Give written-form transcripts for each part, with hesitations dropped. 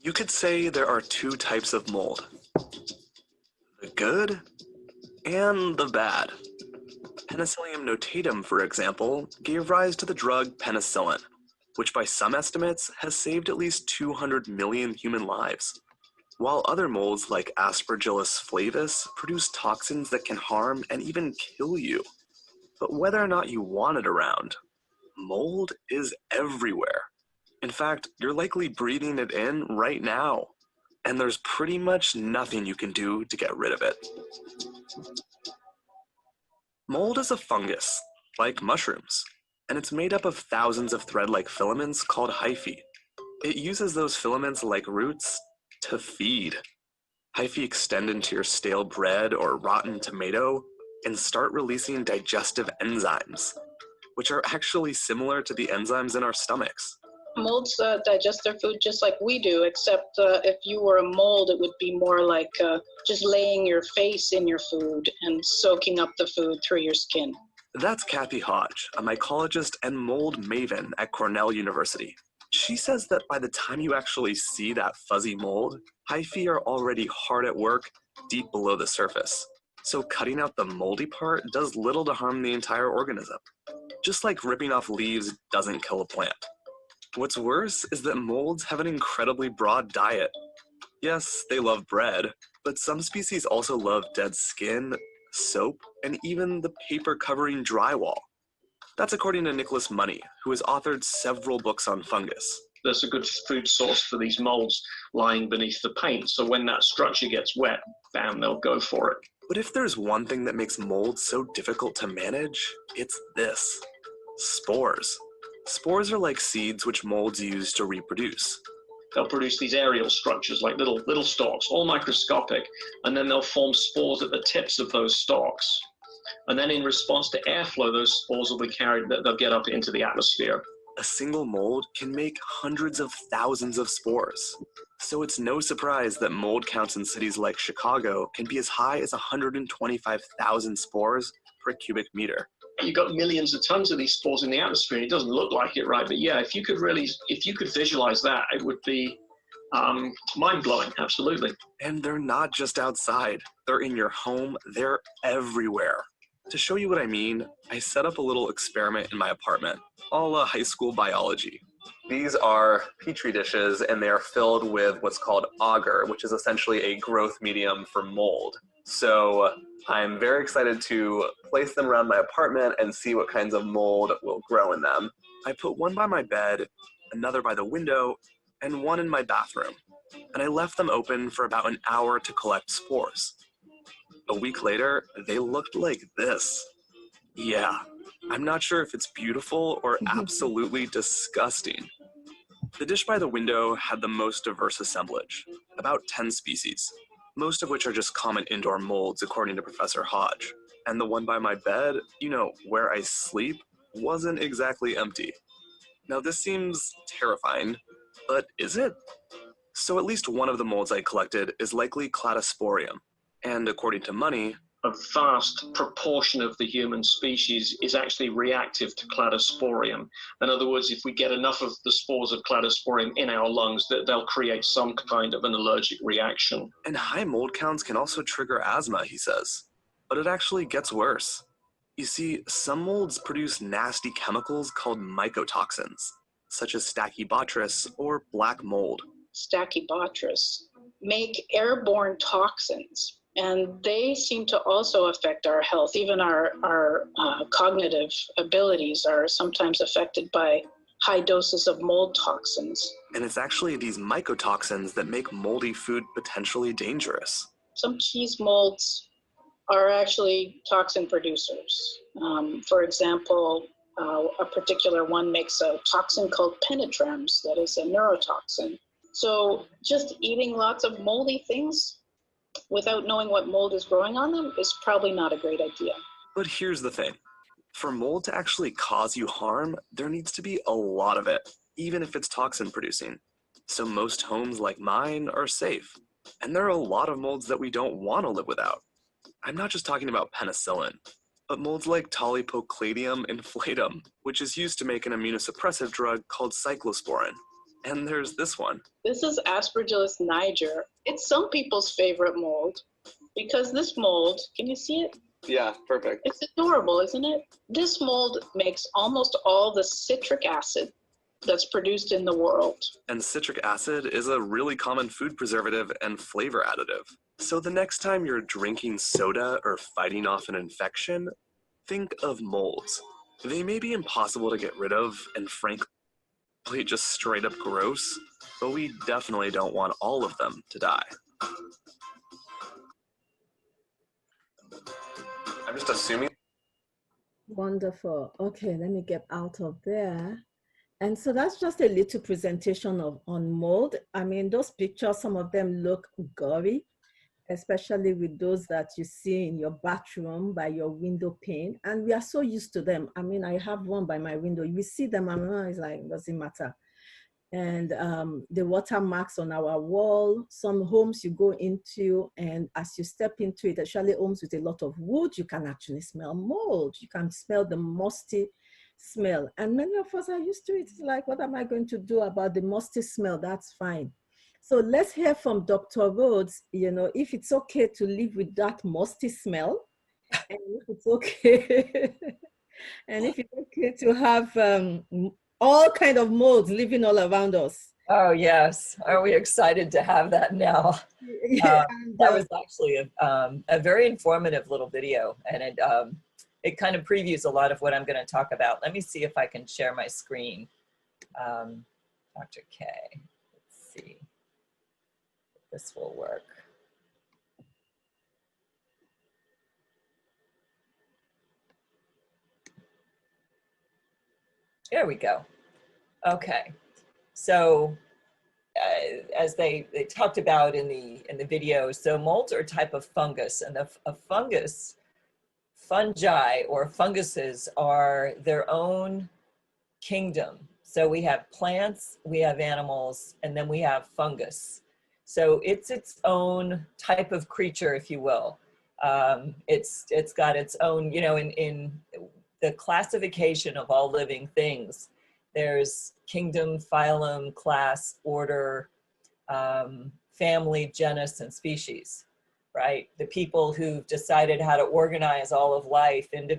You could say there are two types of mold. The good and the bad. Penicillium notatum, for example, gave rise to the drug penicillin, which by some estimates has saved at least 200 million human lives. While other molds like Aspergillus flavus produce toxins that can harm and even kill you. But whether or not you want it around, mold is everywhere. In fact, you're likely breathing it in right now, and there's pretty much nothing you can do to get rid of it. Mold is a fungus, like mushrooms, and it's made up of thousands of thread-like filaments called hyphae. It uses those filaments like roots to feed. Hyphae extend into your stale bread or rotten tomato and start releasing digestive enzymes, which are actually similar to the enzymes in our stomachs. Molds digest their food just like we do, except if you were a mold, it would be more like just laying your face in your food and soaking up the food through your skin. That's Kathy Hodge, a mycologist and mold maven at Cornell University. She says that by the time you actually see that fuzzy mold, hyphae are already hard at work deep below the surface. So cutting out the moldy part does little to harm the entire organism. Just like ripping off leaves doesn't kill a plant. What's worse is that molds have an incredibly broad diet. Yes, they love bread, but some species also love dead skin, soap, and even the paper covering drywall. That's according to Nicholas Money, who has authored several books on fungus. There's a good food source for these molds lying beneath the paint, so when that structure gets wet, bam, they'll go for it. But if there's one thing that makes molds so difficult to manage, it's this: spores. Spores are like seeds which molds use to reproduce. They'll produce these aerial structures like little stalks, all microscopic, and then they'll form spores at the tips of those stalks. And then in response to airflow, those spores will be carried, they'll get up into the atmosphere. A single mold can make hundreds of thousands of spores. So it's no surprise that mold counts in cities like Chicago can be as high as 125,000 spores per cubic meter. You've got millions of tons of these spores in the atmosphere, and it doesn't look like it, right? But yeah, if you could visualize that, it would be mind-blowing, absolutely. And they're not just outside. They're in your home. They're everywhere. To show you what I mean, I set up a little experiment in my apartment, all high school biology. These are petri dishes, and they are filled with what's called agar, which is essentially a growth medium for mold. So I'm very excited to place them around my apartment and see what kinds of mold will grow in them. I put one by my bed, another by the window, and one in my bathroom. And I left them open for about an hour to collect spores. A week later, they looked like this. Yeah, I'm not sure if it's beautiful or absolutely disgusting. The dish by the window had the most diverse assemblage, about 10 species, most of which are just common indoor molds according to Professor Hodge. And the one by my bed, where I sleep, wasn't exactly empty. Now this seems terrifying, but is it? So at least one of the molds I collected is likely Cladosporium, and according to Money, a vast proportion of the human species is actually reactive to Cladosporium. In other words, if we get enough of the spores of Cladosporium in our lungs, they'll create some kind of an allergic reaction. And high mold counts can also trigger asthma, he says. But it actually gets worse. You see, some molds produce nasty chemicals called mycotoxins, such as Stachybotrys or black mold. Stachybotrys make airborne toxins. And they seem to also affect our health. Even our cognitive abilities are sometimes affected by high doses of mold toxins. And it's actually these mycotoxins that make moldy food potentially dangerous. Some cheese molds are actually toxin producers. For example, a particular one makes a toxin called penetrans that is a neurotoxin. So just eating lots of moldy things without knowing what mold is growing on them is probably not a great idea. But here's the thing. For mold to actually cause you harm, there needs to be a lot of it, even if it's toxin producing. So most homes like mine are safe. And there are a lot of molds that we don't want to live without. I'm not just talking about penicillin, but molds like Tolypocladium inflatum, which is used to make an immunosuppressive drug called cyclosporin. And there's this one. This is Aspergillus niger. It's some people's favorite mold because this mold, can you see it? Yeah, perfect. It's adorable, isn't it? This mold makes almost all the citric acid that's produced in the world. And citric acid is a really common food preservative and flavor additive. So the next time you're drinking soda or fighting off an infection, think of molds. They may be impossible to get rid of and frankly just straight up gross, but we definitely don't want all of them to die. I'm just assuming. Wonderful. Okay, let me get out of there. And so that's just a little presentation on mold. I mean, those pictures, some of them look gory, especially with those that you see in your bathroom by your window pane. And we are so used to them. I mean, I have one by my window. We see them and it's like, doesn't matter. And the watermarks on our wall, some homes you go into, and as you step into it, especially homes with a lot of wood, you can actually smell mold. You can smell the musty smell. And many of us are used to it. It's like, what am I going to do about the musty smell? That's fine. So let's hear from Dr. Rhodes, you know, if it's okay to live with that musty smell, and if it's okay, and if it's okay to have all kind of molds living all around us. Oh, yes. Are we excited to have that now? That was actually a very informative little video, and it kind of previews a lot of what I'm going to talk about. Let me see if I can share my screen. Dr. K, let's see if this will work. There we go. Okay, so as they talked about in the video, so molds are a type of fungus, and a fungus, fungi or funguses are their own kingdom. So we have plants, we have animals, and then we have fungus. So it's its own type of creature, if you will. It's got its own, you know, in the classification of all living things, there's kingdom, phylum, class, order, family, genus, and species, right? The people who've decided how to organize all of life into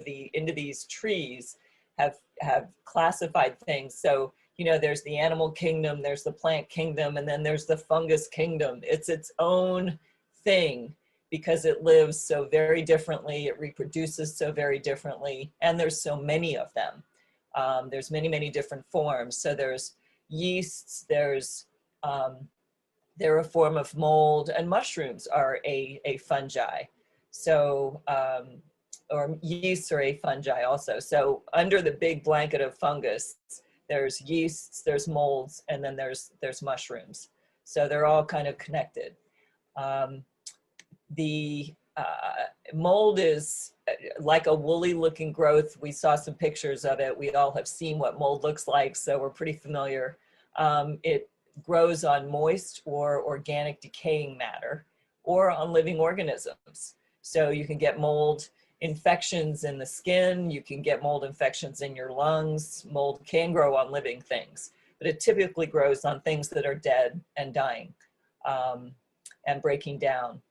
these trees have classified things. So, you know, there's the animal kingdom, there's the plant kingdom, and then there's the fungus kingdom. It's its own thing because it lives so very differently, it reproduces so very differently, and there's so many of them. There's many, many different forms. So there's yeasts, there's, they're a form of mold, and mushrooms are a fungi. So, or yeasts are a fungi also. So under the big blanket of fungus, there's yeasts, there's molds, and then there's mushrooms. So they're all kind of connected. The mold is like a woolly looking growth. We saw some pictures of it. We all have seen what mold looks like, so we're pretty familiar. It grows on moist or organic decaying matter or on living organisms. So you can get mold infections in the skin, you can get mold infections in your lungs. Mold can grow on living things, but it typically grows on things that are dead and dying and breaking down.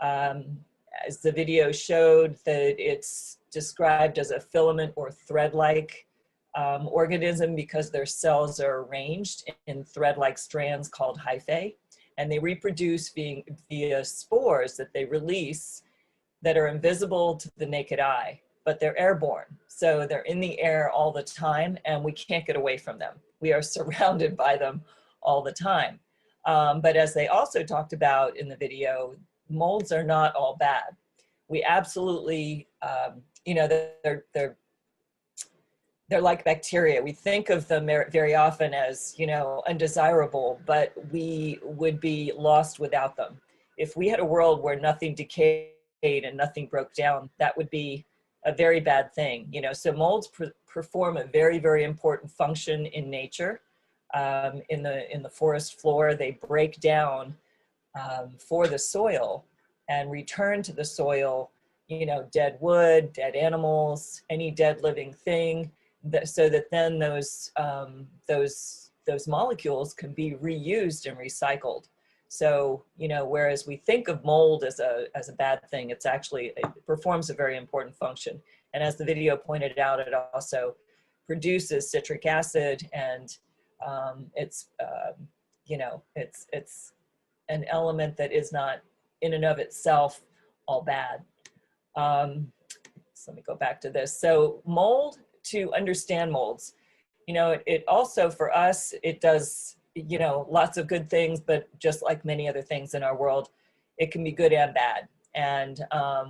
As the video showed, that it's described as a filament or thread-like organism because their cells are arranged in thread-like strands called hyphae, and they reproduce via spores that they release that are invisible to the naked eye, but they're airborne. So they're in the air all the time, and we can't get away from them. We are surrounded by them all the time. But as they also talked about in the video, molds are not all bad. We absolutely, you know, they're like bacteria. We think of them very often as, you know, undesirable, but we would be lost without them. If we had a world where nothing decayed and nothing broke down, that would be a very bad thing. You know, so molds perform a very, very important function in nature. In the forest floor, they break down for the soil and return to the soil, you know, dead wood, dead animals, any dead living thing, so that then those those molecules can be reused and recycled. So, you know, whereas we think of mold as a bad thing, it's actually, it performs a very important function. And as the video pointed out, it also produces citric acid, and it's, you know, it's an element that is not in and of itself all bad. So let me go back to this. So mold, to understand molds, you know, it also, for us, it does, you know, lots of good things, but just like many other things in our world, it can be good and bad. And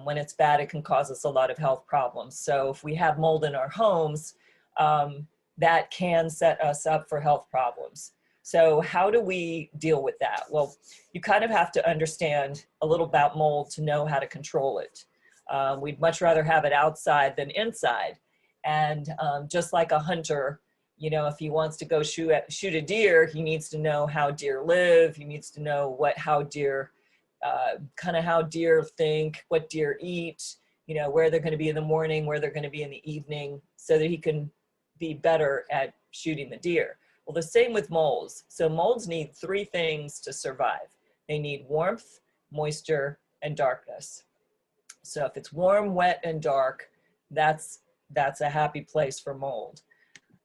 when it's bad, it can cause us a lot of health problems. So if we have mold in our homes, that can set us up for health problems. So how do we deal with that? Well, you kind of have to understand a little about mold to know how to control it. We'd much rather have it outside than inside. And just like a hunter, you know, if he wants to go shoot a deer, he needs to know how deer live. He needs to know how deer, kind of how deer think, what deer eat, you know, where they're going to be in the morning, where they're going to be in the evening, so that he can be better at shooting the deer. Well, the same with molds. So molds need three things to survive. They need warmth, moisture, and darkness. So if it's warm, wet, and dark, that's a happy place for mold.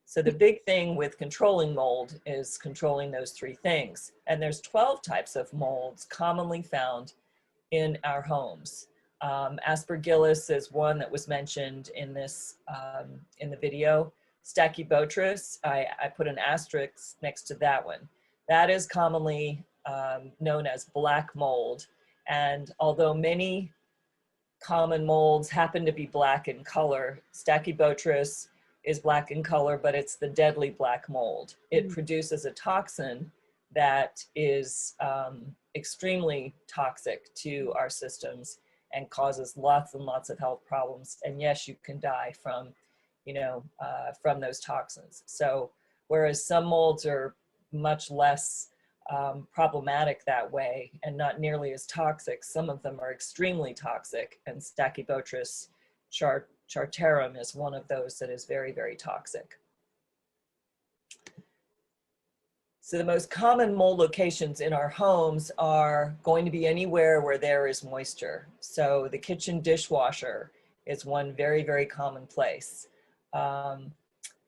So the big thing with controlling mold is controlling those three things. And there's 12 types of molds commonly found in our homes. Aspergillus is one that was mentioned in this, in the video. Stachybotrys, I put an asterisk next to that one. That is commonly known as black mold. And although many common molds happen to be black in color, Stachybotrys is black in color, but it's the deadly black mold. It produces a toxin that is extremely toxic to our systems and causes lots and lots of health problems. And yes, you can die from, you know, from those toxins. So whereas some molds are much less problematic that way and not nearly as toxic, some of them are extremely toxic, and Stachybotrys chartarum is one of those that is very, very toxic. So the most common mold locations in our homes are going to be anywhere where there is moisture. So the kitchen dishwasher is one very, very common place.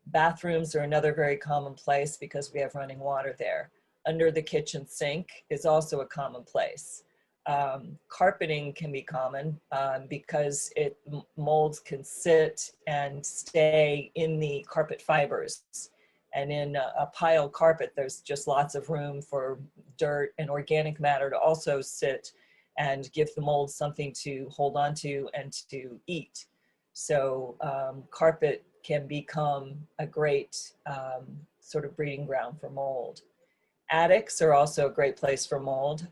Bathrooms are another very common place because we have running water there. Under the kitchen sink is also a common place. Carpeting can be common because molds can sit and stay in the carpet fibers. And in a pile carpet, there's just lots of room for dirt and organic matter to also sit and give the mold something to hold on to and to eat. So carpet can become a great sort of breeding ground for mold. Attics are also a great place for mold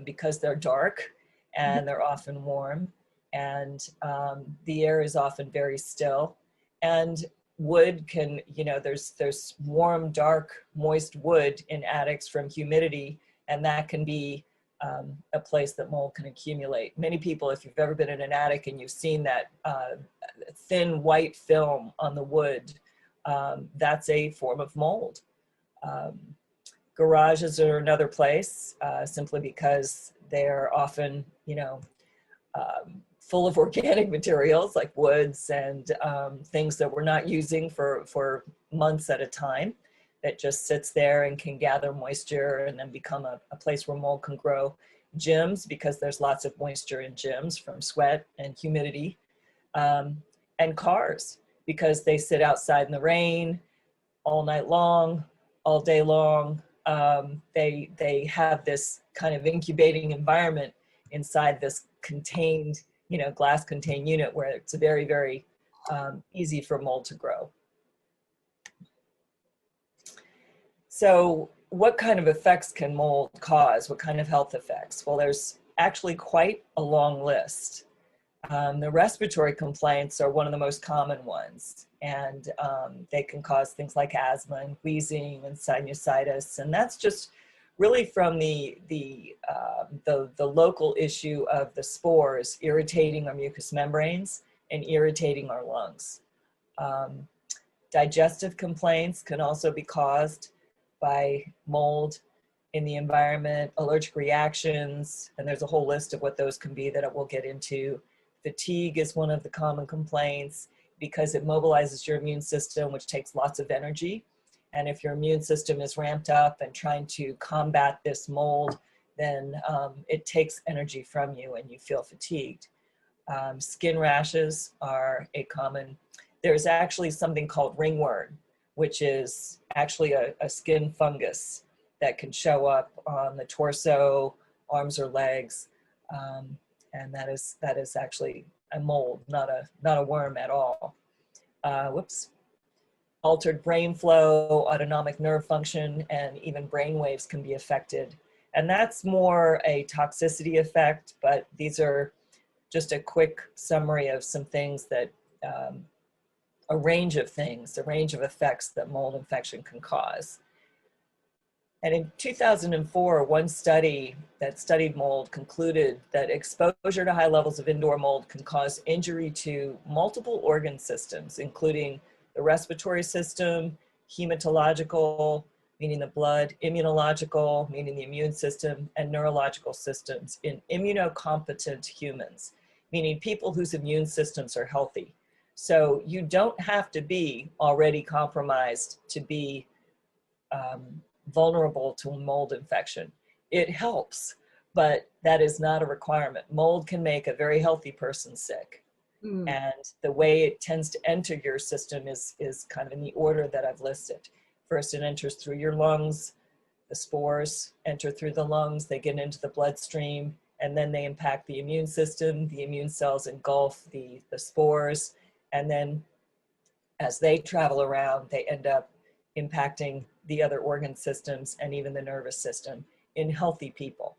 because they're dark and they're often warm, and the air is often very still. And wood can, you know, there's warm, dark, moist wood in attics from humidity, and that can be a place that mold can accumulate. Many people, if you've ever been in an attic and you've seen that thin white film on the wood, that's a form of mold. Garages are another place, simply because they're often, you know, full of organic materials like woods and things that we're not using for months at a time, that just sits there and can gather moisture and then become a place where mold can grow. Gyms, because there's lots of moisture in gyms from sweat and humidity. And cars, because they sit outside in the rain all night long, all day long. They have this kind of incubating environment inside this contained, you know, glass contained unit where it's very, very easy for mold to grow. So what kind of effects can mold cause? What kind of health effects? Well, there's actually quite a long list. The respiratory complaints are one of the most common ones, and they can cause things like asthma and wheezing and sinusitis, and that's just really from the local issue of the spores irritating our mucous membranes and irritating our lungs. Digestive complaints can also be caused by mold in the environment, allergic reactions, and there's a whole list of what those can be that we'll get into. Fatigue is one of the common complaints because it mobilizes your immune system, which takes lots of energy. And if your immune system is ramped up and trying to combat this mold, then it takes energy from you and you feel fatigued. Skin rashes are a common, there's actually something called ringworm, which is actually a skin fungus that can show up on the torso, arms or legs. And that is actually a mold, not a worm at all. Whoops. Altered brain flow, autonomic nerve function, and even brain waves can be affected. And that's more a toxicity effect, but these are just a quick summary of some things that, a range of effects that mold infection can cause. And in 2004, one study that studied mold concluded that exposure to high levels of indoor mold can cause injury to multiple organ systems, including the respiratory system, hematological, meaning the blood, immunological, meaning the immune system, and neurological systems in immunocompetent humans, meaning people whose immune systems are healthy. So you don't have to be already compromised to be vulnerable to a mold infection. It helps, but that is not a requirement. Mold can make a very healthy person sick. And the way it tends to enter your system is kind of in the order that I've listed. First, it enters through your lungs. The spores enter through the lungs, they get into the bloodstream, and then they impact the immune system. The immune cells engulf the spores, and then as they travel around, they end up impacting the other organ systems and even the nervous system in healthy people.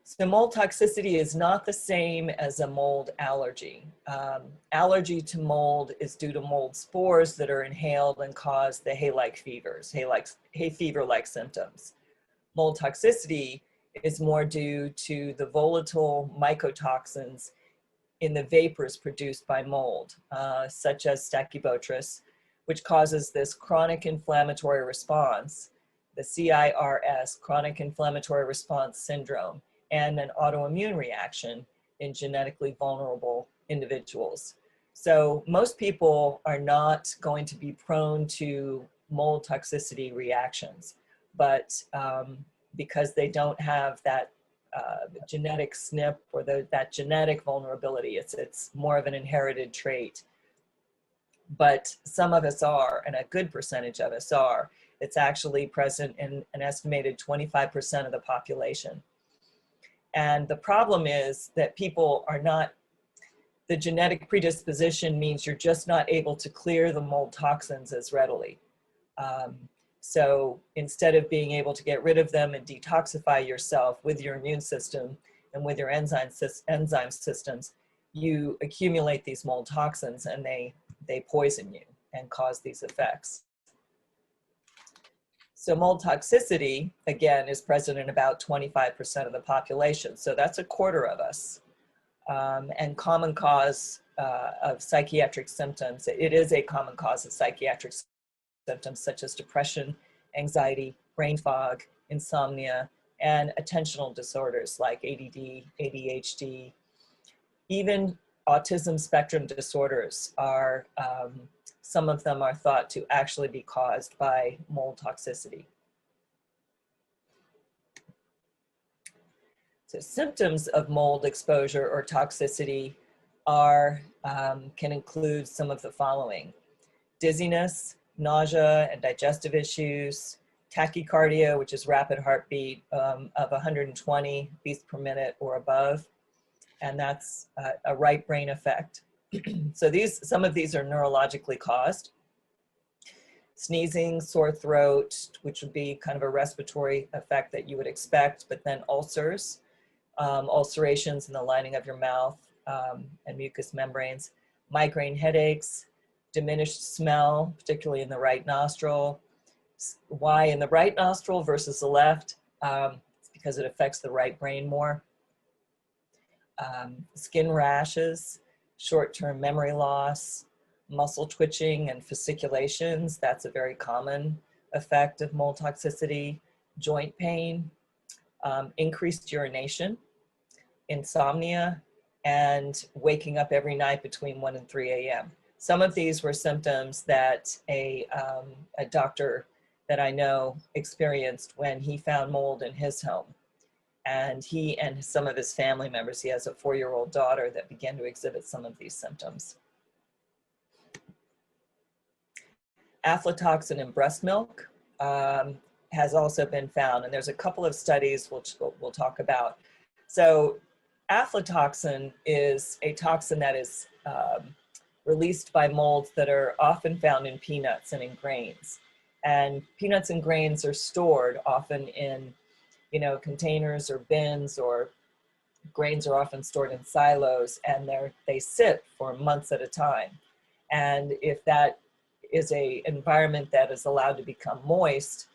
So mold toxicity is not the same as a mold allergy. Allergy to mold is due to mold spores that are inhaled and cause the hay-like fevers, hay fever-like symptoms. Mold toxicity is more due to the volatile mycotoxins in the vapors produced by mold, such as Stachybotrys, which causes this chronic inflammatory response, the CIRS, chronic inflammatory response syndrome, and an autoimmune reaction in genetically vulnerable individuals. So most people are not going to be prone to mold toxicity reactions, but because they don't have that genetic SNP or that genetic vulnerability, it's more of an inherited trait. But some of us are, and a good percentage of us are. It's actually present in an estimated 25% of the population. And the problem is that people are not, the genetic predisposition means you're just not able to clear the mold toxins as readily. So instead of being able to get rid of them and detoxify yourself with your immune system and with your enzyme systems, you accumulate these mold toxins and they poison you and cause these effects. So mold toxicity, again, is present in about 25% of the population. So that's a quarter of us. And common cause of psychiatric symptoms, it is a common cause of psychiatric symptoms such as depression, anxiety, brain fog, insomnia, and attentional disorders like ADD, ADHD. Even autism spectrum disorders are, some of them are thought to actually be caused by mold toxicity. So symptoms of mold exposure or toxicity are, can include some of the following: dizziness, nausea and digestive issues, tachycardia, which is rapid heartbeat of 120 beats per minute or above, and that's a right brain effect. So some of these are neurologically caused. Sneezing, sore throat, which would be kind of a respiratory effect that you would expect, but then ulcers, ulcerations in the lining of your mouth and mucous membranes, migraine headaches, diminished smell, particularly in the right nostril. Why in the right nostril versus the left? It's because it affects the right brain more. Skin rashes, short-term memory loss, muscle twitching and fasciculations. That's a very common effect of mold toxicity. Joint pain, increased urination, insomnia, and waking up every night between 1 and 3 a.m. Some of these were symptoms that a doctor that I know experienced when he found mold in his home. And he and some of his family members, he has a 4-year-old daughter that began to exhibit some of these symptoms. Aflatoxin in breast milk has also been found, and there's a couple of studies which we'll talk about. So aflatoxin is a toxin that is released by molds that are often found in peanuts and in grains. And peanuts and grains are stored often in, containers or bins, or grains are often stored in silos, and they sit for months at a time. And if that is an environment that is allowed to become moist,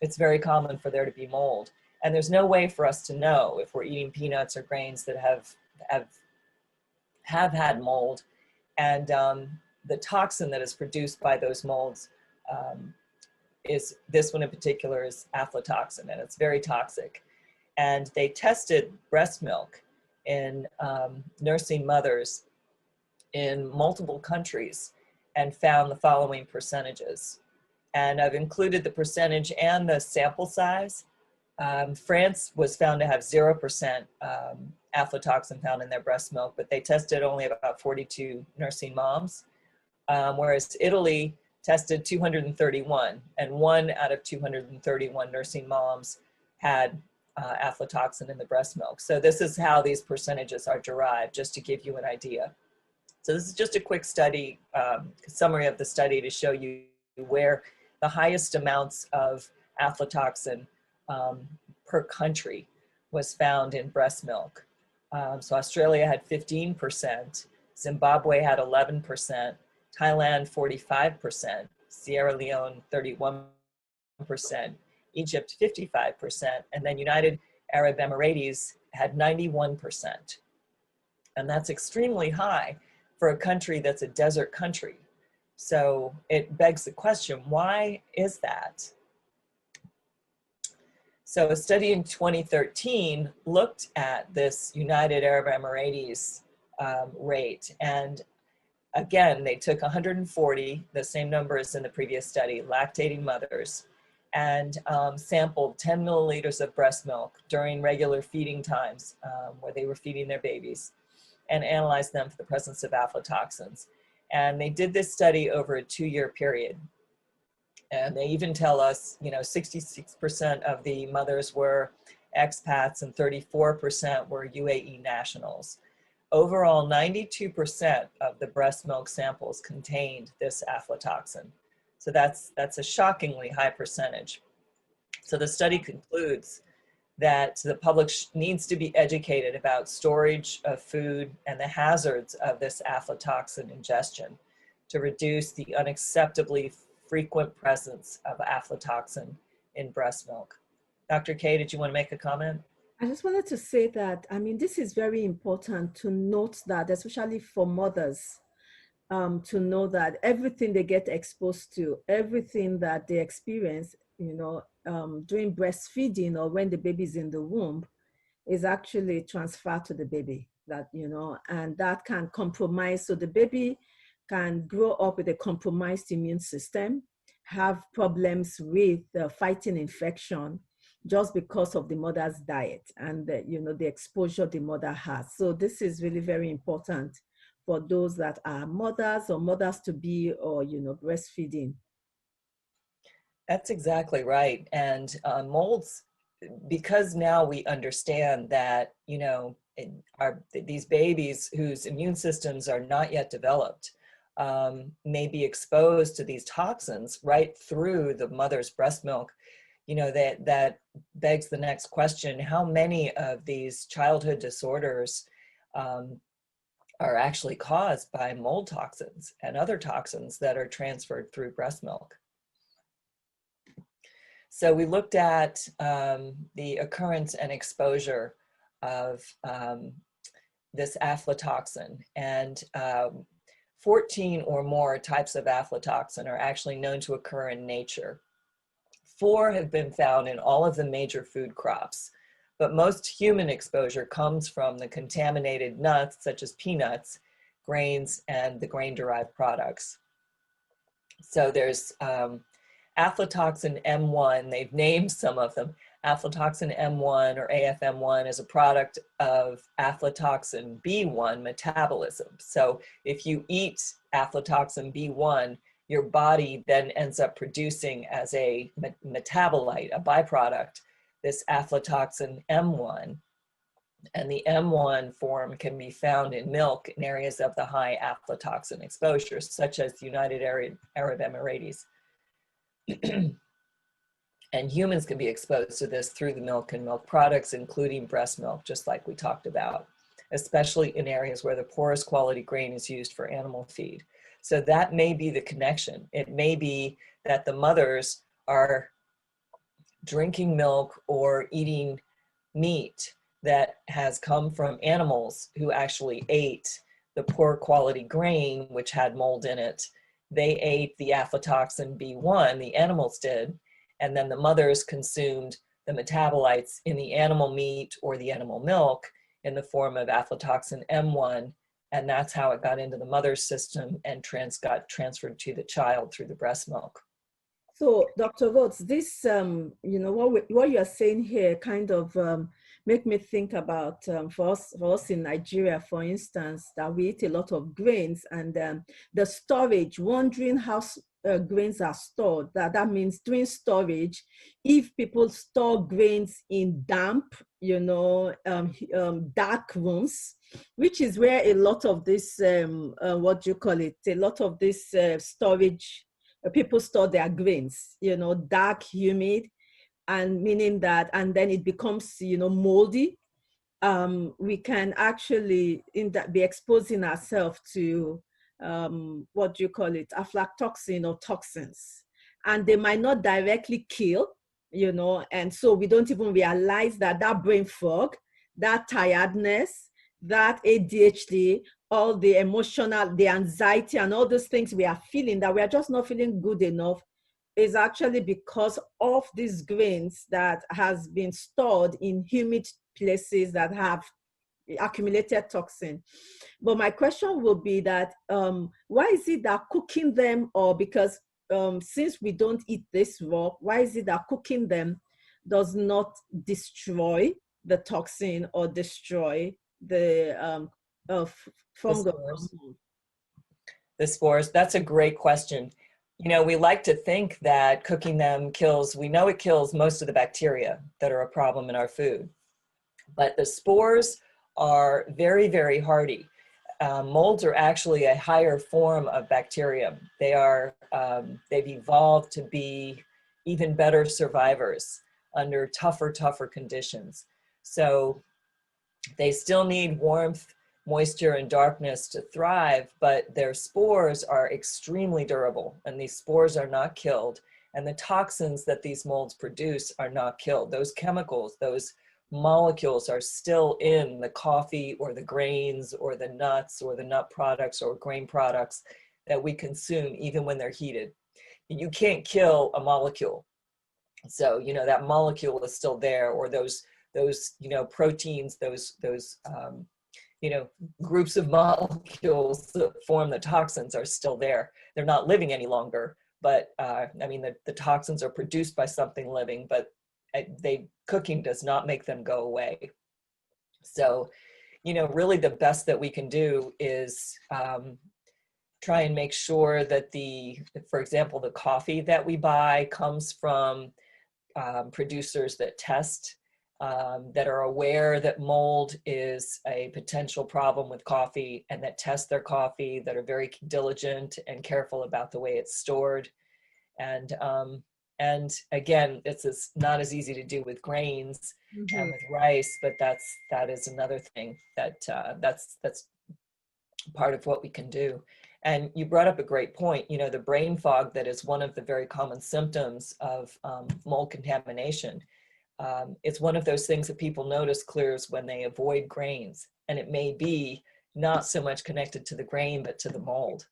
it's very common for there to be mold. And there's no way for us to know if we're eating peanuts or grains that have had mold. And the toxin that is produced by those molds is, this one in particular is aflatoxin, and it's very toxic. And they tested breast milk in nursing mothers in multiple countries and found the following percentages. And I've included the percentage and the sample size. France was found to have 0% aflatoxin found in their breast milk, but they tested only about 42 nursing moms, whereas Italy tested 231, and 1 out of 231 nursing moms had aflatoxin in the breast milk. So this is how these percentages are derived, just to give you an idea. So this is just a quick study, summary of the study to show you where the highest amounts of aflatoxin per country was found in breast milk. So Australia had 15%, Zimbabwe had 11%, Thailand 45%, Sierra Leone 31%, Egypt 55%, and then United Arab Emirates had 91%. And that's extremely high for a country that's a desert country. So it begs the question, why is that? So a study in 2013 looked at this United Arab Emirates rate, and again, they took 140, the same number as in the previous study, lactating mothers, and sampled 10 milliliters of breast milk during regular feeding times where they were feeding their babies, and analyzed them for the presence of aflatoxins. And they did this study over a 2-year period. And they even tell us, 66% of the mothers were expats and 34% were UAE nationals. Overall, 92% of the breast milk samples contained this aflatoxin. So that's a shockingly high percentage. So the study concludes that the public needs to be educated about storage of food and the hazards of this aflatoxin ingestion to reduce the unacceptably frequent presence of aflatoxin in breast milk. Dr. Kay, did you want to make a comment? I just wanted to say that, this is very important to note that, especially for mothers, to know that everything they get exposed to, everything that they experience, during breastfeeding or when the baby's in the womb is actually transferred to the baby, and that can compromise. So the baby can grow up with a compromised immune system, have problems with fighting infection just because of the mother's diet and the exposure the mother has. So this is really very important for those that are mothers or mothers-to-be or, breastfeeding. That's exactly right. And molds, because now we understand that, these babies whose immune systems are not yet developed may be exposed to these toxins right through the mother's breast milk. That begs the next question: how many of these childhood disorders are actually caused by mold toxins and other toxins that are transferred through breast milk? So we looked at the occurrence and exposure of this aflatoxin, and 14 or more types of aflatoxin are actually known to occur in nature. 4 have been found in all of the major food crops, but most human exposure comes from the contaminated nuts, such as peanuts, grains, and the grain-derived products. So there's aflatoxin M1, they've named some of them. Aflatoxin M1 or AFM1 is a product of aflatoxin B1 metabolism. So if you eat aflatoxin B1, your body then ends up producing as a metabolite, a byproduct, this aflatoxin M1. And the M1 form can be found in milk in areas of the high aflatoxin exposure, such as the United Arab Emirates. And humans can be exposed to this through the milk and milk products, including breast milk, just like we talked about, especially in areas where the poorest quality grain is used for animal feed. So that may be the connection. It may be that the mothers are drinking milk or eating meat that has come from animals who actually ate the poor quality grain, which had mold in it. They ate the aflatoxin B1, the animals did, and then the mothers consumed the metabolites in the animal meat or the animal milk in the form of aflatoxin M1, and that's how it got into the mother's system and got transferred to the child through the breast milk. So, Dr. Rhodes, this, you know, what you're saying here kind of make me think about for us in Nigeria, for instance, that we eat a lot of grains, and the storage, wondering how grains are stored. That means during storage, if people store grains in damp, you know, dark rooms, which is where a lot of this, what do you call it? A lot of this storage, people store their grains, you know, dark, humid, and meaning that, and then it becomes, you know, moldy. We can actually be exposing ourselves to what do you call it, aflatoxin or toxins, and they might not directly kill, you know, and so we don't even realize that brain fog, that tiredness, that ADHD, all the emotional, the anxiety, and all those things we are feeling, that we are just not feeling good enough, is actually because of these grains that has been stored in humid places that have accumulated toxin. But my question will be that why is it that cooking them, or because since we don't eat this raw, why is it that cooking them does not destroy the toxin or destroy the fungal? The spores, that's a great question. You know, we like to think that cooking them kills, we know it kills most of the bacteria that are a problem in our food, but the spores are very, very hardy. Molds are actually a higher form of bacterium. They are, they've evolved to be even better survivors under tougher conditions. So they still need warmth, moisture, and darkness to thrive, but their spores are extremely durable, and these spores are not killed, and the toxins that these molds produce are not killed. Those chemicals, those molecules are still in the coffee or the grains or the nuts or the nut products or grain products that we consume, even when they're heated. You can't kill a molecule. So, you know, that molecule is still there, or those you know, proteins, those you know, groups of molecules that form the toxins are still there. They're not living any longer, but I mean, the toxins are produced by something living, but cooking does not make them go away. So, you know, really the best that we can do is try and make sure that for example, the coffee that we buy comes from producers that test, that are aware that mold is a potential problem with coffee, and that test their coffee, that are very diligent and careful about the way it's stored. And again, it's not as easy to do with grains and with rice, but that is another thing that's part of what we can do. And you brought up a great point, you know, the brain fog that is one of the very common symptoms of mold contamination. It's one of those things that people notice clears when they avoid grains. And it may be not so much connected to the grain, but to the mold.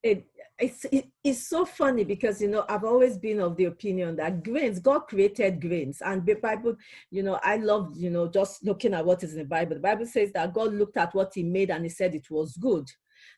It's so funny because, you know, I've always been of the opinion that grains, God created grains, and the Bible, you know, I love, you know, just looking at what is in the Bible. The Bible says that God looked at what he made and he said it was good.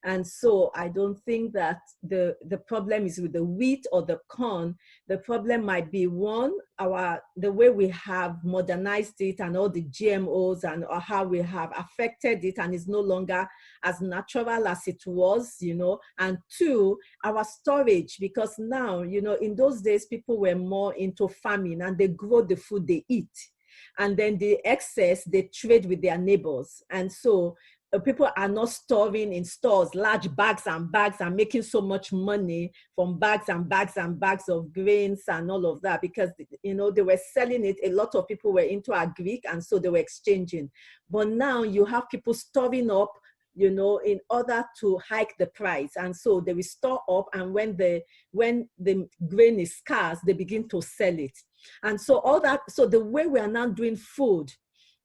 And so I don't think that the problem is with the wheat or the corn. The problem might be the way we have modernized it and all the GMOs and or how we have affected it, and it's no longer as natural as it was, you know. And two, our storage, because now, you know, in those days, people were more into farming and they grow the food they eat. And then the excess, they trade with their neighbors. And so people are not storing in stores large bags and making so much money from bags and bags and bags of grains and all of that, because, you know, they were selling it. A lot of people were into agric, and so they were exchanging. But now you have people storing up, you know, in order to hike the price. And so they will store up, and when the grain is scarce, they begin to sell it. And so all that, so the way we are now doing food,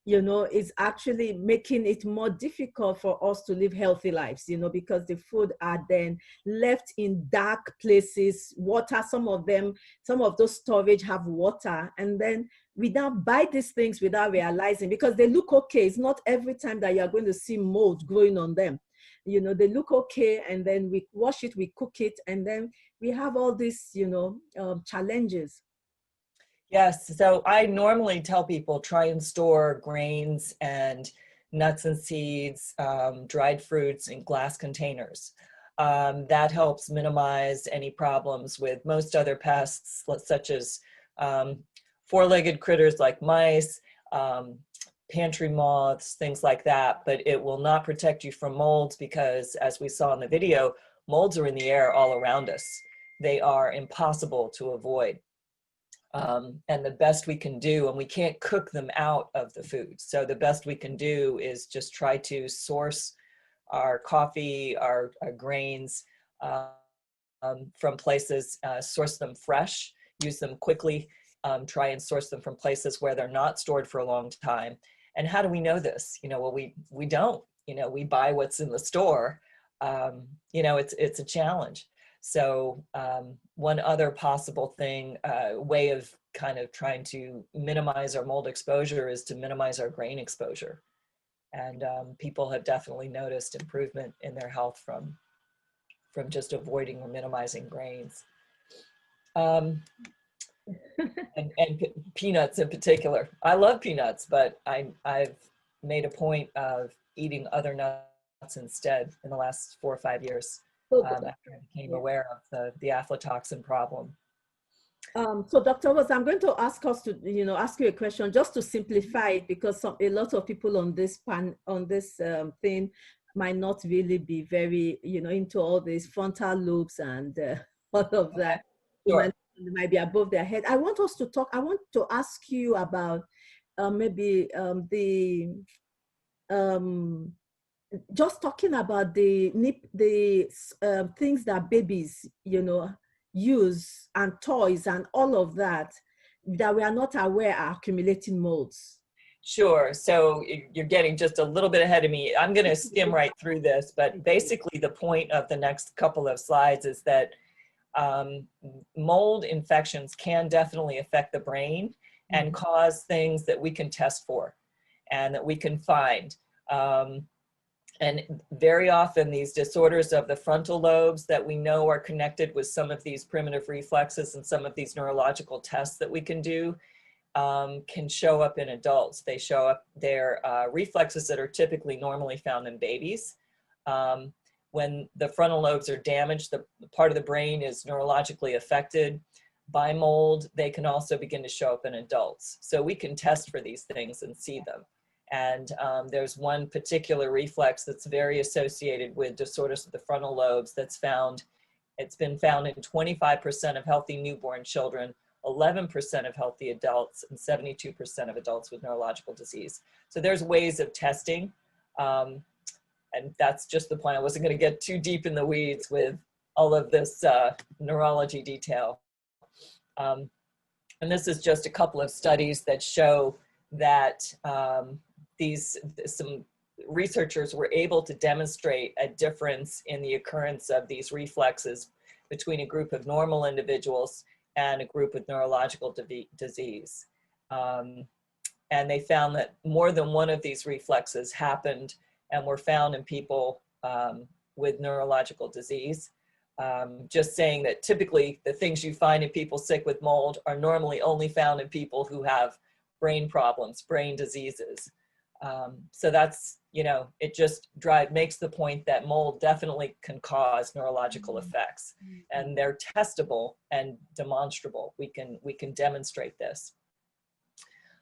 you know, is actually making it more difficult for us to live healthy lives, you know, because the food are then left in dark places, water, some of those storage have water, and then we now buy these things without realizing, because they look okay. It's not every time that you're going to see mold growing on them. You know, they look okay, and then we wash it, we cook it, and then we have all these, you know, challenges. Yes, so I normally tell people try and store grains and nuts and seeds, dried fruits in glass containers. That helps minimize any problems with most other pests, such as four-legged critters like mice, pantry moths, things like that, but it will not protect you from molds because, as we saw in the video, molds are in the air all around us. They are impossible to avoid. And the best we can do, and we can't cook them out of the food, so the best we can do is just try to source our coffee, our grains from places, source them fresh, use them quickly, try and source them from places where they're not stored for a long time. And how do we know this? You know, well, we don't, you know, we buy what's in the store. You know, it's a challenge. So one other possible thing, way of kind of trying to minimize our mold exposure is to minimize our grain exposure. And people have definitely noticed improvement in their health from just avoiding or minimizing grains. And peanuts in particular. I love peanuts, but I've made a point of eating other nuts instead in the last 4 or 5 years. After I became aware of the aflatoxin problem. So Dr. Rhodes, I'm going to ask us to, you know, ask you a question just to simplify it, because a lot of people on this thing might not really be very, you know, into all these frontal lobes and all of that. Sure. It might be above their head. I want to ask you about maybe just talking about the things that babies, you know, use, and toys and all of that we are not aware are accumulating molds. Sure. So you're getting just a little bit ahead of me. I'm going to skim right through this, but basically the point of the next couple of slides is that mold infections can definitely affect the brain and cause things that we can test for and that we can find. And very often these disorders of the frontal lobes that we know are connected with some of these primitive reflexes and some of these neurological tests that we can do can show up in adults. They show up, they're reflexes that are typically normally found in babies. When the frontal lobes are damaged, the part of the brain is neurologically affected by mold, they can also begin to show up in adults. So we can test for these things and see them. And there's one particular reflex that's very associated with disorders of the frontal lobes that's found. It's been found in 25% of healthy newborn children, 11% of healthy adults, and 72% of adults with neurological disease. So there's ways of testing. And that's just the point. I wasn't going to get too deep in the weeds with all of this neurology detail. And this is just a couple of studies that show that some researchers were able to demonstrate a difference in the occurrence of these reflexes between a group of normal individuals and a group with neurological disease. And they found that more than one of these reflexes happened and were found in people with neurological disease. Just saying that typically the things you find in people sick with mold are normally only found in people who have brain problems, brain diseases. So that's, you know, it just makes the point that mold definitely can cause neurological effects, and they're testable and demonstrable. We can demonstrate this.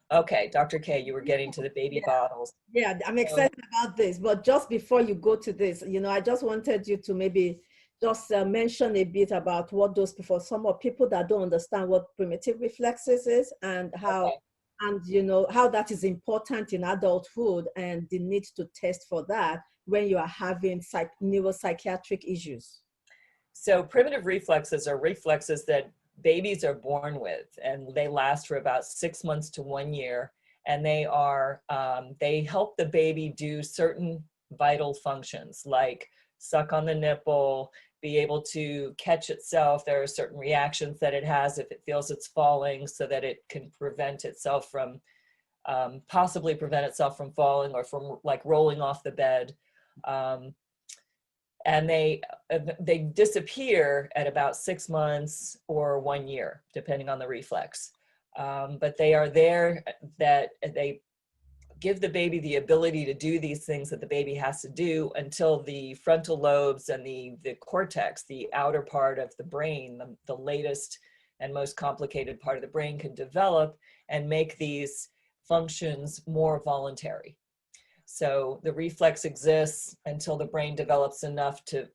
Okay, Dr. K, you were getting to the baby bottles. Yeah, I'm excited about this, but just before you go to this, you know, I just wanted you to maybe just mention a bit about what those, for some of people that don't understand what primitive reflexes is, and how, and you know, how that is important in adulthood, and the need to test for that when you are having neuropsychiatric issues. So primitive reflexes are reflexes that babies are born with, and they last for about 6 months to 1 year. And they are, they help the baby do certain vital functions, like suck on the nipple, be able to catch itself. There are certain reactions that it has if it feels it's falling, so that it can prevent itself from, possibly prevent itself from falling, or from like rolling off the bed. And they disappear at about 6 months or 1 year, depending on the reflex. But they are there, that they give the baby the ability to do these things that the baby has to do until the frontal lobes and the cortex, the outer part of the brain, the latest and most complicated part of the brain, can develop and make these functions more voluntary. So the reflex exists until the brain develops enough to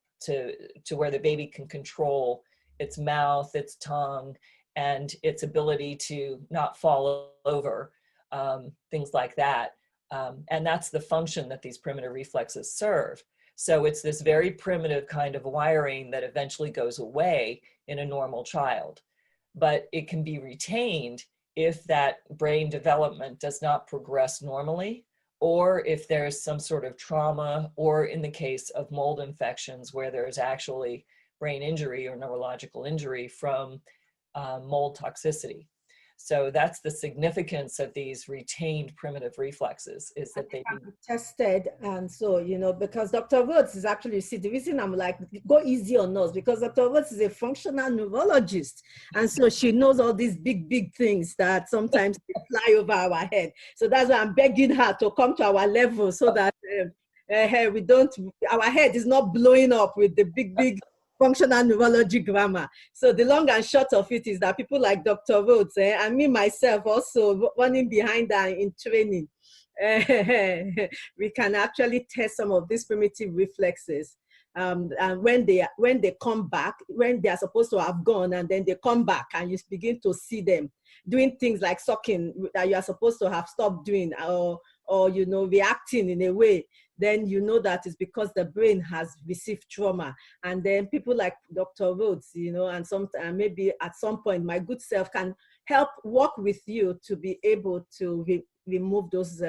where the baby can control its mouth, its tongue, and its ability to not fall over, things like that. And that's the function that these primitive reflexes serve. So it's this very primitive kind of wiring that eventually goes away in a normal child. But it can be retained if that brain development does not progress normally, or if there's some sort of trauma, or in the case of mold infections where there's actually brain injury or neurological injury from mold toxicity. So that's the significance of these retained primitive reflexes, is that they be tested. And so, you know, because Dr. Rhodes is actually, see, the reason I'm like, go easy on us, because Dr. Rhodes is a functional neurologist. And so she knows all these big things that sometimes they fly over our head. So that's why I'm begging her to come to our level, so that we don't, our head is not blowing up with the big functional neurology grammar. So the long and short of it is that people like Dr. Rhodes, and me myself also running behind her in training, we can actually test some of these primitive reflexes. And when they come back, when they are supposed to have gone, and then they come back, and you begin to see them doing things like sucking that you are supposed to have stopped doing, or you know, reacting in a way, then you know that it's because the brain has received trauma. And then people like Dr. Rhodes, you know, and maybe at some point my good self can help work with you to be able to remove those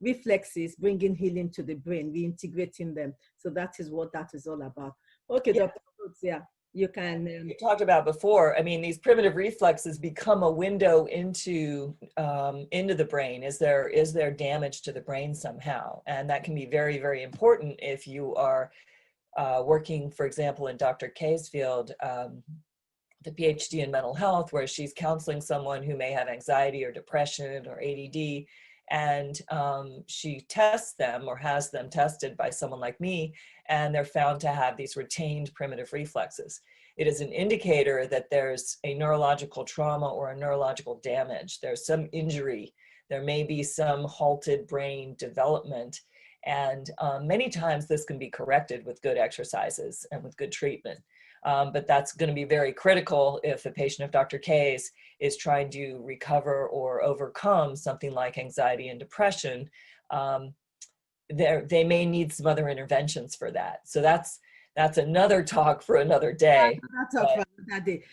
reflexes, bringing healing to the brain, reintegrating them. So that is what that is all about. Okay, yeah. Dr. Rhodes, yeah. You can. You talked about before. I mean, these primitive reflexes become a window into the brain. Is there damage to the brain somehow? And that can be very, very important if you are working, for example, in Dr. K's field, the PhD in mental health, where she's counseling someone who may have anxiety or depression or ADD, and she tests them, or has them tested by someone like me, and they're found to have these retained primitive reflexes. It is an indicator that there's a neurological trauma or a neurological damage. There's some injury. There may be some halted brain development. And many times this can be corrected with good exercises and with good treatment. But that's going to be very critical if a patient of Dr. K's is trying to recover or overcome something like anxiety and depression. They may need some other interventions for that. So that's another talk for another day. For another day.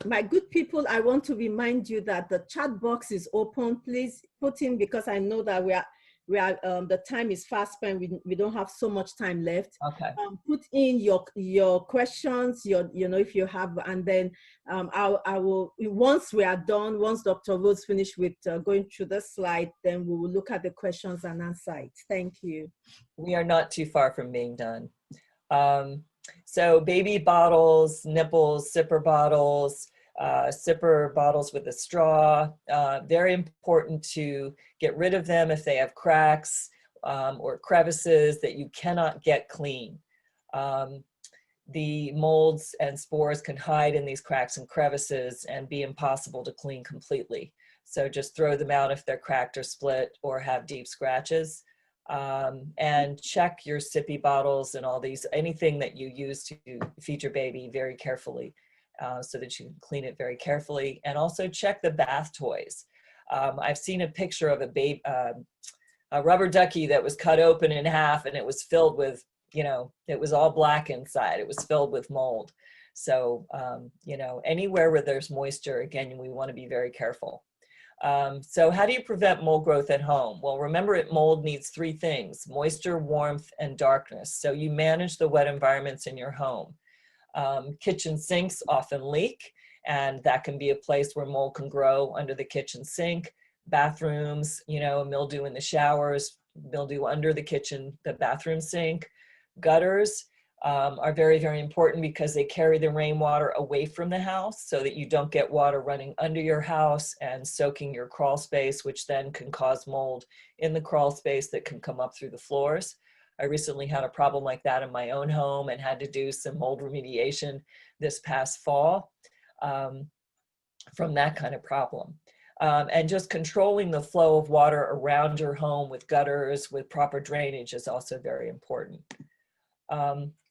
My good people, I want to remind you that the chat box is open. Please put in, because I know that we are the time is fast spent. We don't have so much time left. Okay. Put in your questions, if you have, and then I will, once we are done, once Dr. Rhodes finished with going through the slide, then we will look at the questions and answer it. Thank you. We are not too far from being done. So baby bottles, nipples, sipper bottles with a straw, very important to get rid of them if they have cracks or crevices that you cannot get clean. The molds and spores can hide in these cracks and crevices and be impossible to clean completely. So just throw them out if they're cracked or split or have deep scratches. And check your sippy bottles and all these, anything that you use to feed your baby very carefully, so that you can clean it very carefully. And also check the bath toys. I've seen a picture of a rubber ducky that was cut open in half, and it was filled with, it was all black inside. It was filled with mold. So, anywhere where there's moisture, again, we want to be very careful. So how do you prevent mold growth at home? Well, remember, mold needs three things: moisture, warmth, and darkness. So you manage the wet environments in your home. Kitchen sinks often leak, and that can be a place where mold can grow under the kitchen sink. Bathrooms, mildew in the showers, mildew under the bathroom sink. Gutters are very, very important because they carry the rainwater away from the house so that you don't get water running under your house and soaking your crawl space, which then can cause mold in the crawl space that can come up through the floors. I recently had a problem like that in my own home and had to do some mold remediation this past fall from that kind of problem. And just controlling the flow of water around your home with gutters, with proper drainage, is also very important.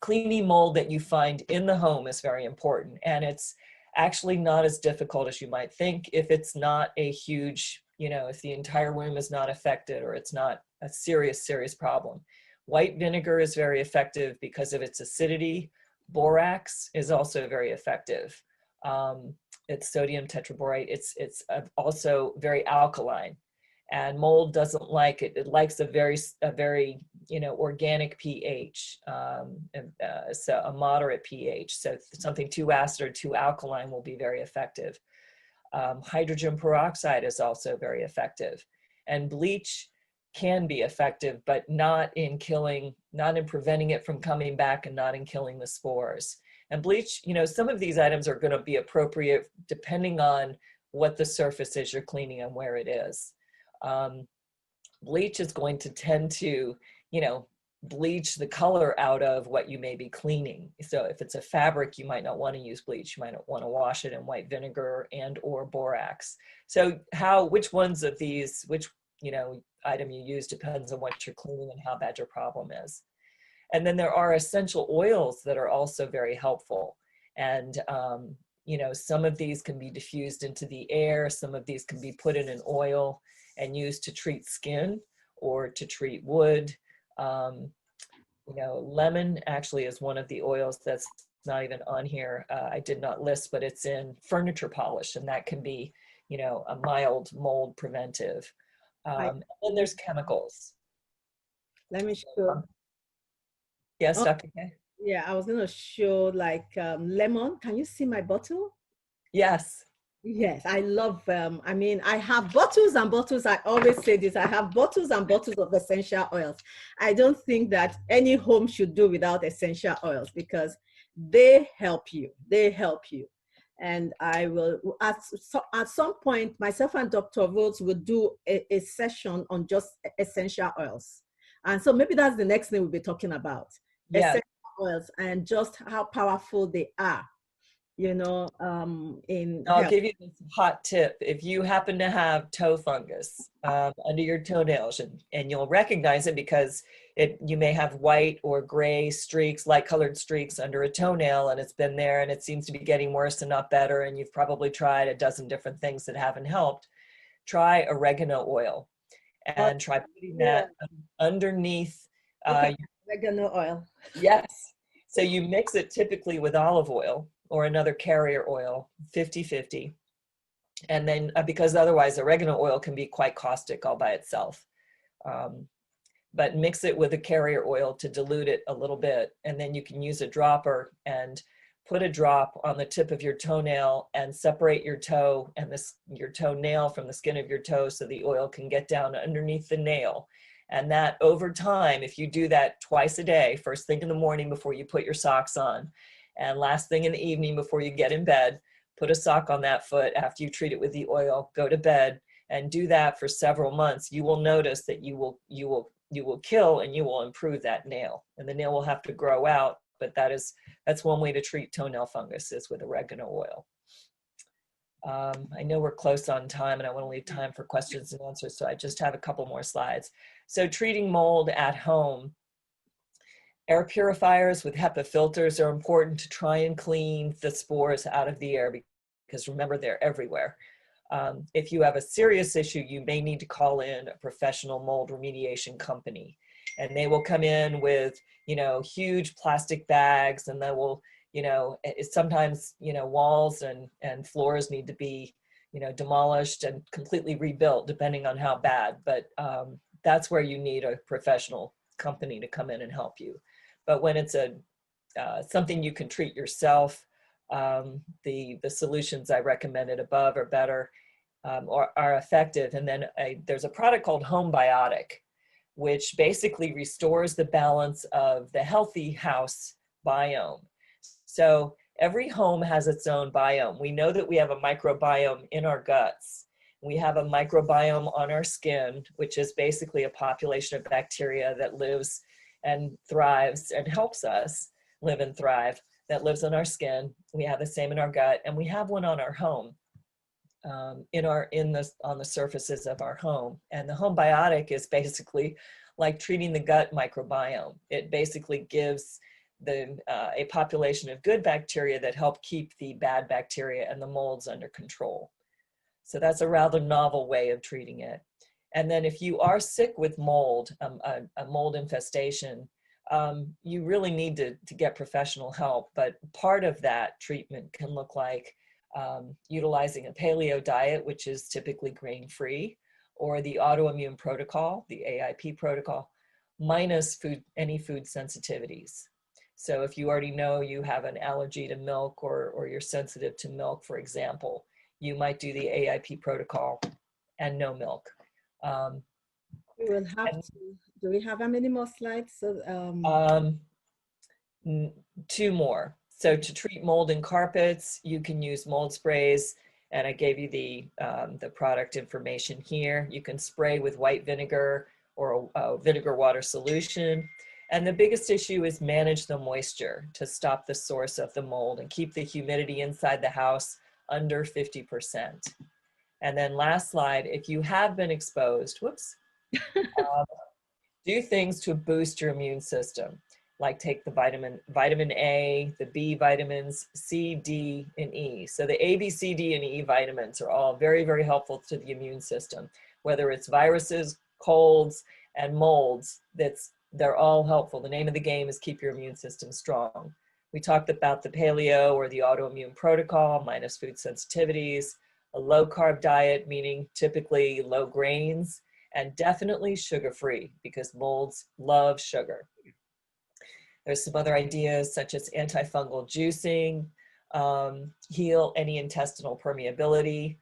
Cleaning mold that you find in the home is very important, and it's actually not as difficult as you might think if it's not a huge, if the entire room is not affected or it's not a serious problem. White vinegar is very effective because of its acidity. Borax is also very effective. It's sodium tetraborate. It's also very alkaline. And mold doesn't like it. It likes a very organic pH, so a moderate pH. So something too acid or too alkaline will be very effective. Hydrogen peroxide is also very effective. And bleach can be effective, but not in preventing it from coming back, and not in killing the spores. And bleach, some of these items are going to be appropriate depending on what the surface is you're cleaning and where it is. Bleach is going to tend to, bleach the color out of what you may be cleaning. So if it's a fabric, you might not want to use bleach. You might not want to wash it in white vinegar and or borax. So which ones of these, which, item you use depends on what you're cleaning and how bad your problem is. And then there are essential oils that are also very helpful. And, some of these can be diffused into the air. Some of these can be put in an oil and used to treat skin or to treat wood. Lemon actually is one of the oils that's not even on here. I did not list, but it's in furniture polish, and that can be, a mild mold preventive. And then there's chemicals. Let me show. Yes, Dr. K? Yeah, I was going to show lemon. Can you see my bottle? Yes. Yes, I love I have bottles and bottles. I always say this. I have bottles and bottles of essential oils. I don't think that any home should do without essential oils because they help you. They help you. And I will, at some point, myself and Dr. Rhodes will do a session on just essential oils. And so maybe that's the next thing we'll be talking about. Yeah. Essential oils and just how powerful they are, I'll give you this hot tip. If you happen to have toe fungus under your toenails, and you'll recognize it because you may have white or gray streaks, light colored streaks under a toenail, and it's been there and it seems to be getting worse and not better, and you've probably tried a dozen different things that haven't helped. Try oregano oil and try putting that underneath. Oregano oil. Yes. So you mix it typically with olive oil or another carrier oil, 50-50. And then because otherwise oregano oil can be quite caustic all by itself. But mix it with a carrier oil to dilute it a little bit. And then you can use a dropper and put a drop on the tip of your toenail and separate your toe and your toenail from the skin of your toe so the oil can get down underneath the nail. And that over time, if you do that twice a day, first thing in the morning before you put your socks on, and last thing in the evening before you get in bed, put a sock on that foot after you treat it with the oil, go to bed, and do that for several months. You will notice that you will kill and you will improve that nail. And the nail will have to grow out, but that's one way to treat toenail fungus is with oregano oil. I know we're close on time and I want to leave time for questions and answers, so I just have a couple more slides. So treating mold at home. Air purifiers with HEPA filters are important to try and clean the spores out of the air because remember, they're everywhere. If you have a serious issue, you may need to call in a professional mold remediation company, and they will come in with, huge plastic bags, and they will, sometimes, walls and floors need to be, demolished and completely rebuilt depending on how bad. But that's where you need a professional company to come in and help you. But when it's something you can treat yourself, the solutions I recommended above are better or are effective. And then there's a product called Home Biotic, which basically restores the balance of the healthy house biome. So every home has its own biome. We know that we have a microbiome in our guts. We have a microbiome on our skin, which is basically a population of bacteria that lives and thrives and helps us live and thrive, that lives on our skin. We have the same in our gut, and we have one on our home, on the surfaces of our home. And the Home Biotic is basically like treating the gut microbiome. It basically gives a population of good bacteria that help keep the bad bacteria and the molds under control. So that's a rather novel way of treating it. And then if you are sick with mold, a mold infestation, you really need to get professional help. But part of that treatment can look like utilizing a paleo diet, which is typically grain-free, or the autoimmune protocol, the AIP protocol, minus any food sensitivities. So if you already know you have an allergy to milk or you're sensitive to milk, for example, you might do the AIP protocol and no milk. We will have to, do we have how many more slides? So, 2 more. So to treat mold in carpets, you can use mold sprays. And I gave you the product information here. You can spray with white vinegar or a vinegar water solution. And the biggest issue is manage the moisture to stop the source of the mold and keep the humidity inside the house under 50%. And then last slide, if you have been exposed, do things to boost your immune system, like take the vitamin A, the B vitamins, C, D, and E. So the A, B, C, D, and E vitamins are all very, very helpful to the immune system, whether it's viruses, colds, and molds. They're all helpful. The name of the game is keep your immune system strong. We talked about the paleo or the autoimmune protocol, minus food sensitivities, a low carb diet, meaning typically low grains, and definitely sugar-free because molds love sugar. There's some other ideas such as antifungal juicing, heal any intestinal permeability,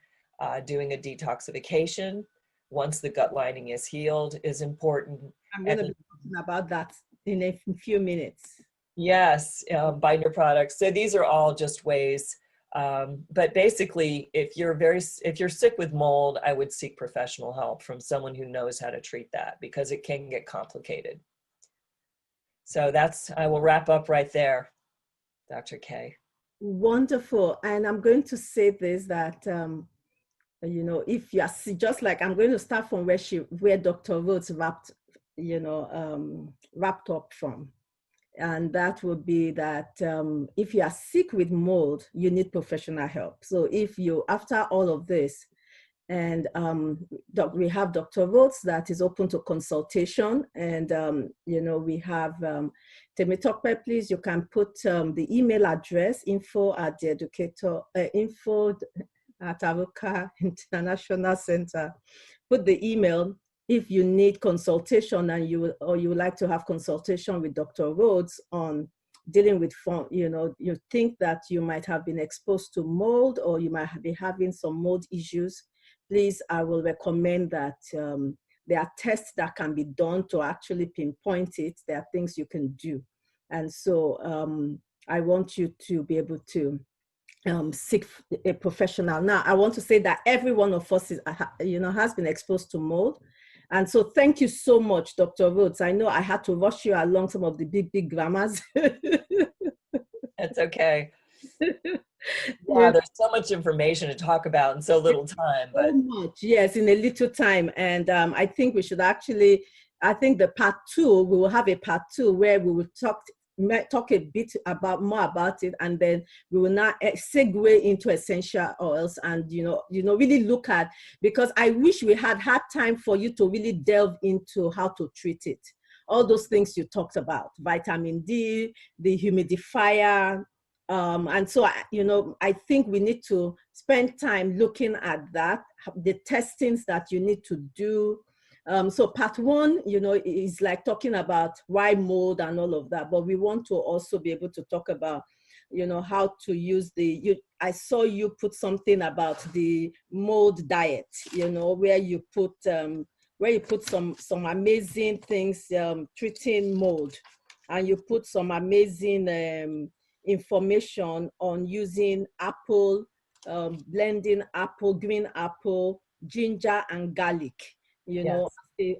doing a detoxification once the gut lining is healed is important. I'm going to be talking about that in a few minutes. Yes, binder products. So these are all just ways. But basically, if you're sick with mold, I would seek professional help from someone who knows how to treat that because it can get complicated. So I will wrap up right there, Dr. K. Wonderful. And I'm going to say this, that, if you are just like, I'm going to start from where Dr. Rhodes wrapped up from. And that would be that if you are sick with mold, you need professional help. So after all of this, and we have Dr. Rhodes that is open to consultation, and we have Temitope. Please, you can put the email address info@Aruka International Center. Put the email if you need consultation and you would like to have consultation with Dr. Rhodes on dealing with, you think that you might have been exposed to mold or you might be having some mold issues, please, I will recommend that there are tests that can be done to actually pinpoint it. There are things you can do. And so I want you to be able to seek a professional. Now, I want to say that every one of us is, has been exposed to mold. And so thank you so much, Dr. Rhodes. I know I had to rush you along some of the big grammars. That's okay. Yeah, there's so much information to talk about in so little time. But so much, yes, in a little time. And I think we should actually, the part 2, we will have a part 2 where we will talk a bit more about it, and then we will now segue into essential oils and really look at, because I wish we had time for you to really delve into how to treat it, all those things you talked about, vitamin D, the humidifier, and so I think we need to spend time looking at that, the testings that you need to do. So part 1, is like talking about why mold and all of that, but we want to also be able to talk about, how to use I saw you put something about the mold diet, where you put some amazing things treating mold, and you put some amazing information on using apple, blending apple, green apple, ginger and garlic, yes,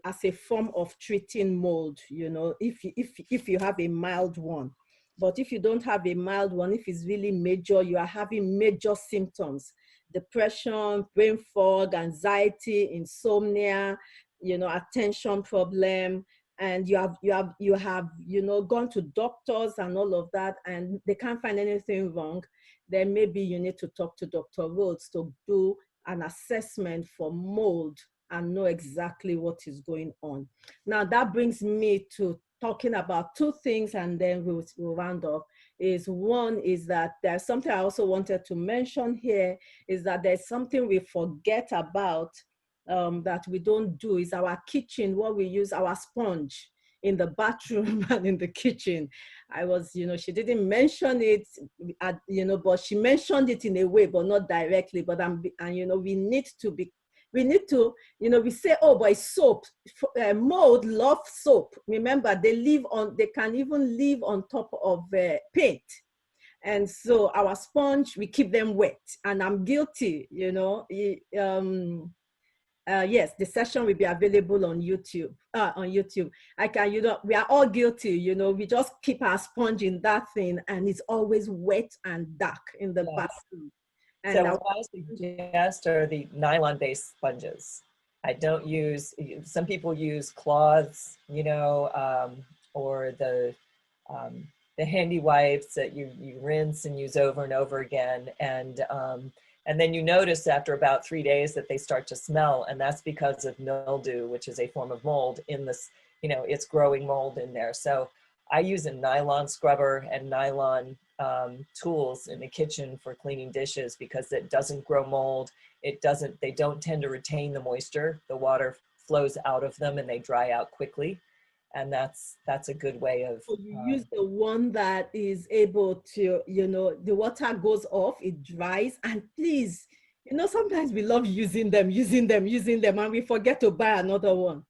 as a form of treating mold, if you have a mild one. But if you don't have a mild one, if it's really major, you are having major symptoms, depression, brain fog, anxiety, insomnia, attention problem, and you have gone to doctors and all of that, and they can't find anything wrong, then maybe you need to talk to Dr. Rhodes to do an assessment for mold and know exactly what is going on. Now that brings me to talking about 2 things, and then we'll round up. One is that there's something I also wanted to mention here, is that there's something we forget about, that we don't do, is our kitchen, what we use, our sponge in the bathroom and in the kitchen. I was, she didn't mention it, but she mentioned it in a way, but not directly. But we need to, we say, oh, but soap, mold love soap. Remember, they can even live on top of paint. And so our sponge, we keep them wet, and I'm guilty, yes, the session will be available on YouTube. We are all guilty, we just keep our sponge in that thing, and it's always wet and dark in the bathroom. And so what I suggest are the nylon-based sponges. I don't use, some people use cloths, or the handy wipes that you rinse and use over and over again. And then you notice after about 3 days that they start to smell, and that's because of mildew, which is a form of mold in this, it's growing mold in there. So I use a nylon scrubber and nylon tools in the kitchen for cleaning dishes, because it doesn't grow mold. They don't tend to retain the moisture. The water flows out of them and they dry out quickly. And that's a good way of. So you use the one that is able to, the water goes off, it dries, and please, sometimes we love using them, and we forget to buy another one.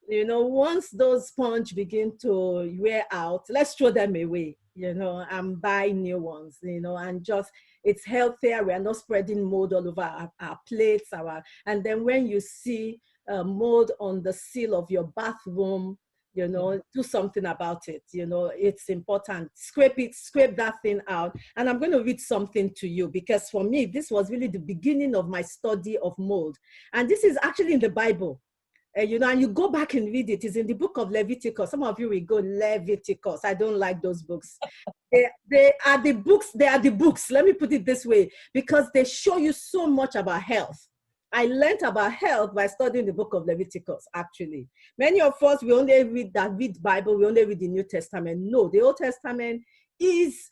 Once those sponge begin to wear out, let's throw them away, and buy new ones, and just, it's healthier. We are not spreading mold all over our plates, and then when you see mold on the seal of your bathroom, do something about it. It's important. Scrape that thing out. And I'm going to read something to you, because for me, this was really the beginning of my study of mold. And this is actually in the Bible. And you go back and read it. It's in the book of Leviticus. Some of you will go, Leviticus. I don't like those books. They are the books. Let me put it this way, because they show you so much about health. I learned about health by studying the book of Leviticus, actually. Many of us, we only read Bible, we only read the New Testament. No, the Old Testament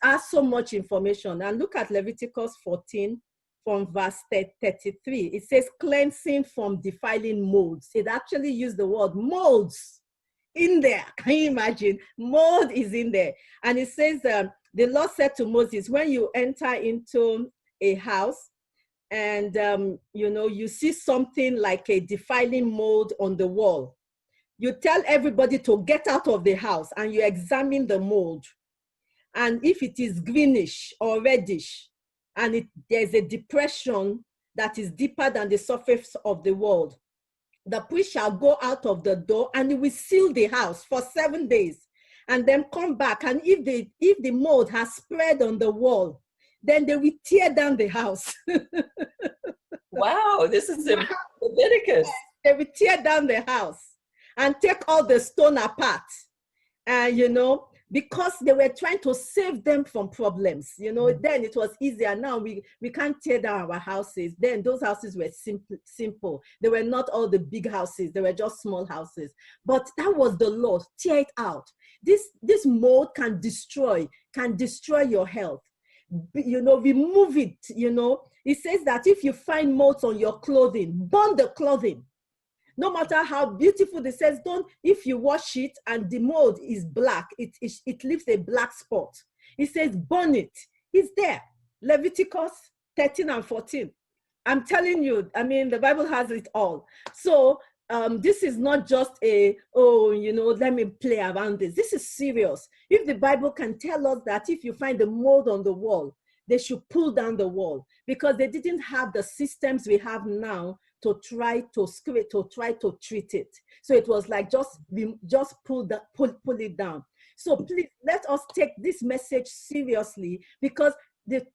has so much information. And look at Leviticus 14, from verse 33. It says cleansing from defiling molds. It actually used the word molds in there. Can you imagine? Mold is in there. And it says, the Lord said to Moses, when you enter into a house and, you see something like a defiling mold on the wall, you tell everybody to get out of the house and you examine the mold. And if it is greenish or reddish, and there's a depression that is deeper than the surface of the wall, the priest shall go out of the door and he will seal the house for 7 days and then come back. And if the mold has spread on the wall, then they will tear down the house. Wow, this is in Leviticus. They will tear down the house and take all the stone apart. And, because they were trying to save them from problems, then it was easier. Now we can't tear down our houses. Then those houses were simple. They were not all the big houses. They were just small houses. But that was the law. Tear it out. This mold can destroy your health. Remove it, It says that if you find molds on your clothing, burn the clothing. No matter how beautiful, it says, if you wash it and the mold is black, it leaves a black spot. It says, burn it. It's there. Leviticus 13 and 14. I'm telling you, the Bible has it all. So this is not just let me play around this. This is serious. If the Bible can tell us that if you find the mold on the wall, they should pull down the wall, because they didn't have the systems we have now to try to treat it. So it was like just pull it down. So please let us take this message seriously, because the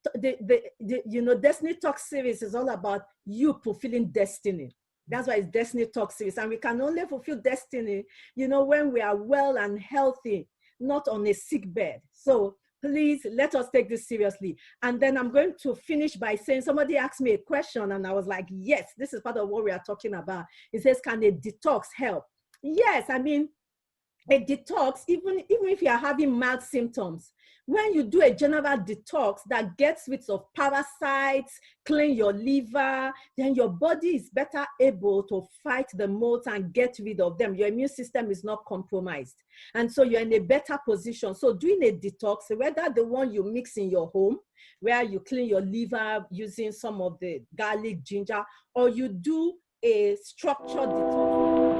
Destiny Talk series is all about you fulfilling destiny. That's why it's Destiny Talk series, and we can only fulfill destiny, when we are well and healthy, not on a sick bed. So please let us take this seriously. And then I'm going to finish by saying, somebody asked me a question and I was like, yes, this is part of what we are talking about. It says, can a detox help? Yes, a detox, even if you are having mild symptoms, when you do a general detox that gets rid of parasites, clean your liver, then your body is better able to fight the molds and get rid of them. Your immune system is not compromised. And so you're in a better position. So doing a detox, whether the one you mix in your home, where you clean your liver using some of the garlic, ginger, or you do a structured detox,